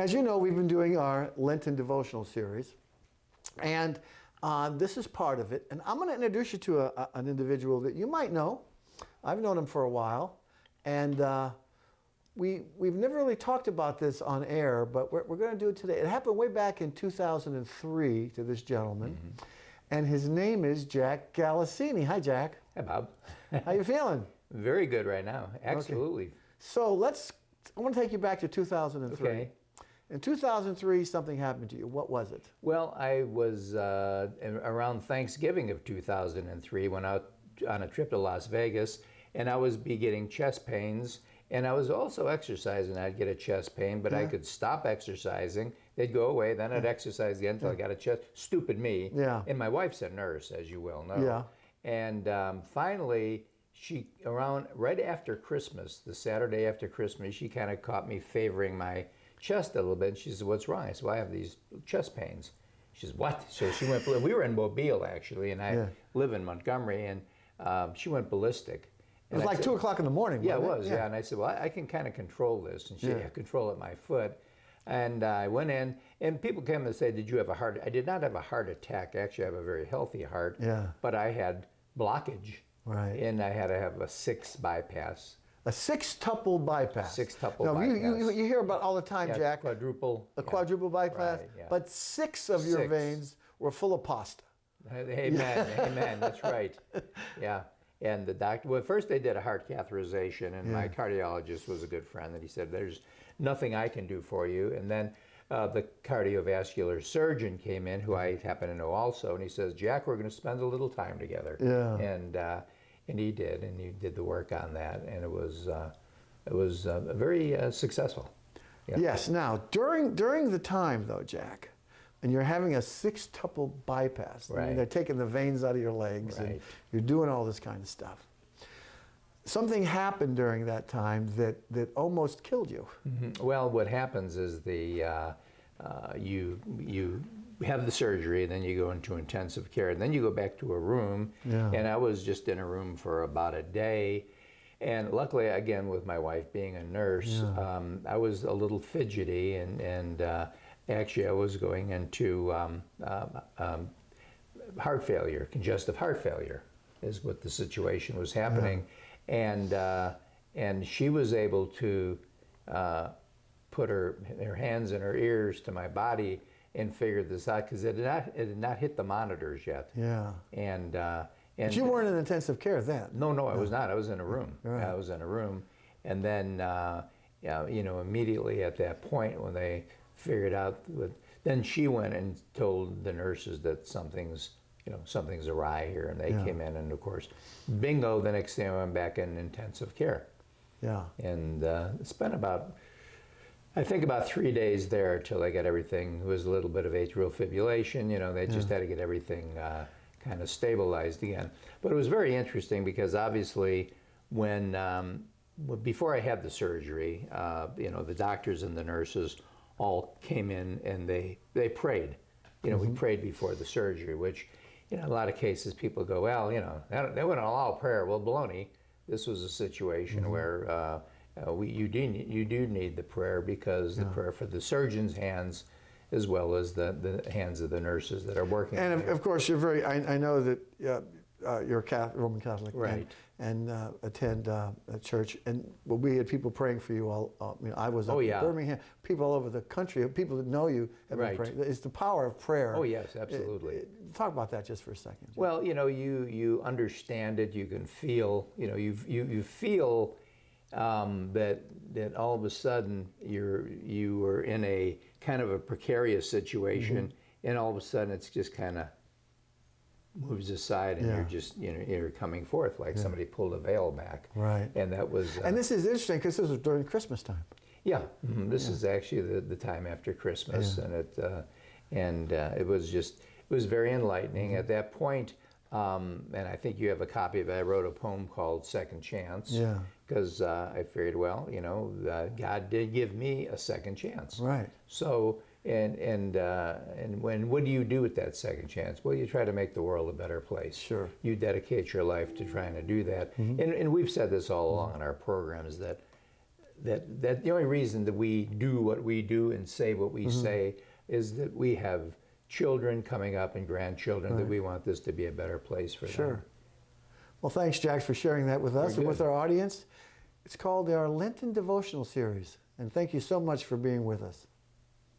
As you know, we've been doing our Lenten devotional series, and this is part of it. And I'm going to introduce you to an individual that you might know. I've known him for a while, and we've never really talked about this on air, but we're going to do it today. It happened way back in 2003 to this gentleman, and his name is Jack Galassini. Hi, Jack. Hi, Bob. How you feeling? Very good right now. Absolutely. Okay. So I want to take you back to 2003. Okay. In 2003, something happened to you. What was it? Well, I was around Thanksgiving of 2003, went out on a trip to Las Vegas, and I was getting chest pains, and I was also exercising. I'd get a chest pain, but I could stop exercising. They'd go away, then I'd exercise again until I got a chest. Stupid me. Yeah. And my wife's a nurse, as you well know. Yeah. And finally, she, right after Christmas, the Saturday after Christmas, she kind of caught me favoring my chest a little bit. And she said, "What's wrong?" I said, "Well, I have these chest pains." She said, "What?" So she went, we were in Mobile actually, and I live in Montgomery, and she went ballistic. It was like 2 o'clock in the morning. Yeah, it was, yeah. And I said, "Well, I can kind of control this." And she said, "Control it, my foot." And I went in, and people came and said, "Did you have a heart?" I did not have a heart attack. Actually, I have a very healthy heart. Yeah. But I had blockage. Right. And I had to have a 6 bypass. A sextuple bypass. Sextuple now, bypass. You hear about all the time, Jack. Quadruple. A quadruple bypass. Right, but 6 of your veins were full of pasta. Amen. Amen. That's right. Yeah. And the doctor, well, first they did a heart catheterization, and my cardiologist was a good friend, and he said, "There's nothing I can do for you." And then the cardiovascular surgeon came in, who I happen to know also, and he says, "Jack, we're going to spend a little time together." Yeah. And he did, and he did the work on that, and it was very successful. Yeah. Yes. Now, during the time, though, Jack, and you're having a sextuple bypass, and they're taking the veins out of your legs, and you're doing all this kind of stuff. Something happened during that time that almost killed you. Mm-hmm. Well, what happens is you have the surgery, then you go into intensive care, and then you go back to a room. Yeah. And I was just in a room for about a day. And luckily, again, with my wife being a nurse, I was a little fidgety, and actually I was going into heart failure, congestive heart failure is what the situation was happening. And she was able to put her hands in her ears to my body and figured this out, because it had not hit the monitors yet. Yeah. And but you weren't in intensive care then. No, I was not. I was in a room. Right. I was in a room, and then immediately at that point when they figured out, then she went and told the nurses that something's awry here, and they came in, and of course, bingo, the next day I went back in intensive care. Yeah. And spent about 3 days there till they got everything. It was a little bit of atrial fibrillation. They just had to get everything kind of stabilized again. But it was very interesting because obviously before I had the surgery, the doctors and the nurses all came in and they prayed. We prayed before the surgery, which in a lot of cases people go, well, they wouldn't allow prayer. Well, baloney. This was a situation where you do need the prayer, because the prayer for the surgeon's hands as well as the hands of the nurses that are working. And of course, you're I know that you're a Roman Catholic, right? And attend a church. And we had people praying for you all. I was up in Birmingham. People all over the country, people that know you have been praying. It's the power of prayer. Oh yes, absolutely. Talk about that just for a second. Well, you understand it. You can feel. You feel that all of a sudden you were in a kind of a precarious situation, and all of a sudden it's just kind of moves aside, and you're just you're coming forth like somebody pulled a veil back. Right. And that was. And this is interesting because this was during Christmas time. Yeah. This is actually the time after Christmas, and it was very enlightening at that point. And I think you have a copy of it. I wrote a poem called Second Chance. Yeah. Because I figured, well, God did give me a second chance. Right. So, and what do you do with that second chance? Well, you try to make the world a better place. Sure. You dedicate your life to trying to do that. And we've said this all along in our programs, that that the only reason that we do what we do and say what we say is that we have children coming up and grandchildren that we want this to be a better place for them. Sure. Well, thanks, Jack, for sharing that with us and with our audience. It's called our Lenten Devotional Series. And thank you so much for being with us.